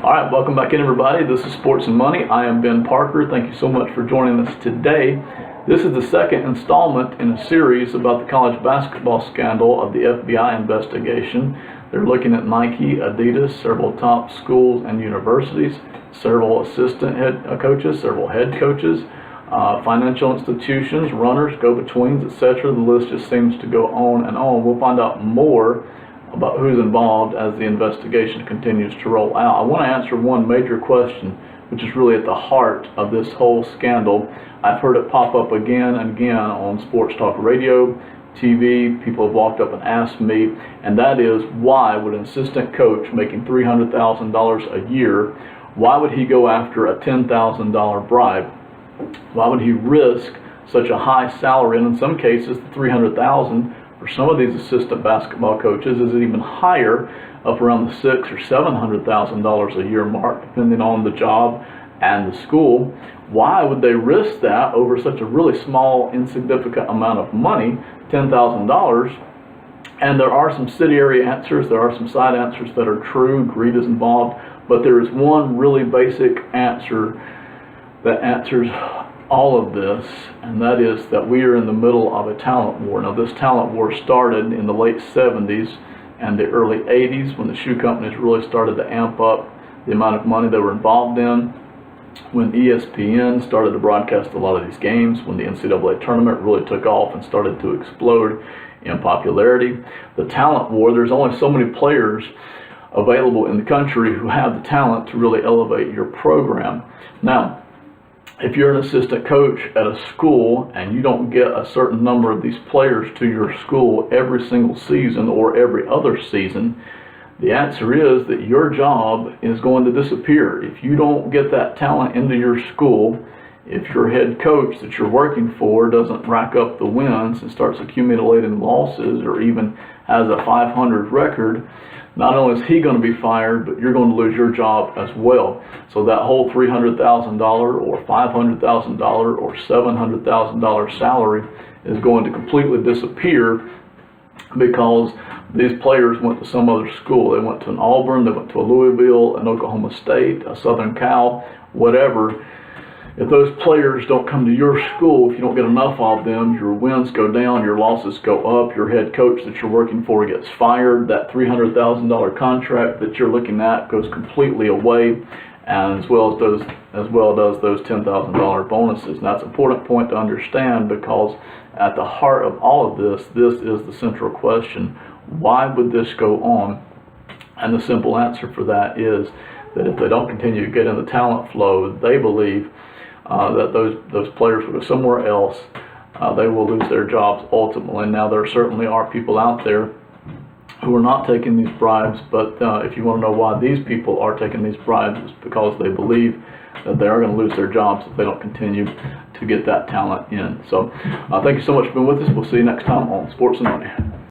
All right, welcome back in, everybody. This is Sports and Money. I am Ben Parker. Thank you so much for joining us today. This is the second installment in a series about the college basketball scandal of the FBI investigation. They're looking at Nike, Adidas, several top schools and universities, several assistant head coaches, several head coaches, financial institutions, runners, go-betweens, etc. The list just seems to go on and on. We'll find out more about who's involved as the investigation continues to roll out. I want to answer one major question, which is really at the heart of this whole scandal. I've heard it pop up again and again on sports talk radio, TV. People have walked up and asked me, and that is, why would an assistant coach making $300,000 a year, why would he go after a $10,000 bribe? Why would he risk such a high salary? And in some cases, the $300,000 for some of these assistant basketball coaches is even higher, up around the $600,000 or $700,000 a year mark, depending on the job and the school. Why would they risk that over such a really small, insignificant amount of money, $10,000? And there are some subsidiary answers, there are some side answers that are true, greed is involved, but there is one really basic answer that answers all of this, and that is that we are in the middle of a talent war. Now, this talent war started in the late 70s and the early 80s when the shoe companies really started to amp up the amount of money they were involved in, when ESPN started to broadcast a lot of these games, when the NCAA tournament really took off and started to explode in popularity. The talent war, there's only so many players available in the country who have the talent to really elevate your program. Now, if you're an assistant coach at a school and you don't get a certain number of these players to your school every single season or every other season, the answer is that your job is going to disappear. If you don't get that talent into your school, if your head coach that you're working for doesn't rack up the wins and starts accumulating losses or even has a 500 record, not only is he going to be fired, but you're going to lose your job as well. So that whole $300,000 or $500,000 or $700,000 salary is going to completely disappear because these players went to some other school. They went to an Auburn, they went to a Louisville, an Oklahoma State, a Southern Cal, whatever. If those players don't come to your school, if you don't get enough of them, your wins go down, your losses go up, your head coach that you're working for gets fired, that $300,000 contract that you're looking at goes completely away, and as well does those $10,000 bonuses. And that's an important point to understand, because at the heart of all of this is the central question: why would this go on? And the simple answer for that is that if they don't continue to get in the talent flow, they believe that those players will go somewhere else. They will lose their jobs ultimately. Now, there certainly are people out there who are not taking these bribes, but if you want to know why these people are taking these bribes, it's because they believe that they are going to lose their jobs if they don't continue to get that talent in. So thank you so much for being with us. We'll see you next time on Sports and Money.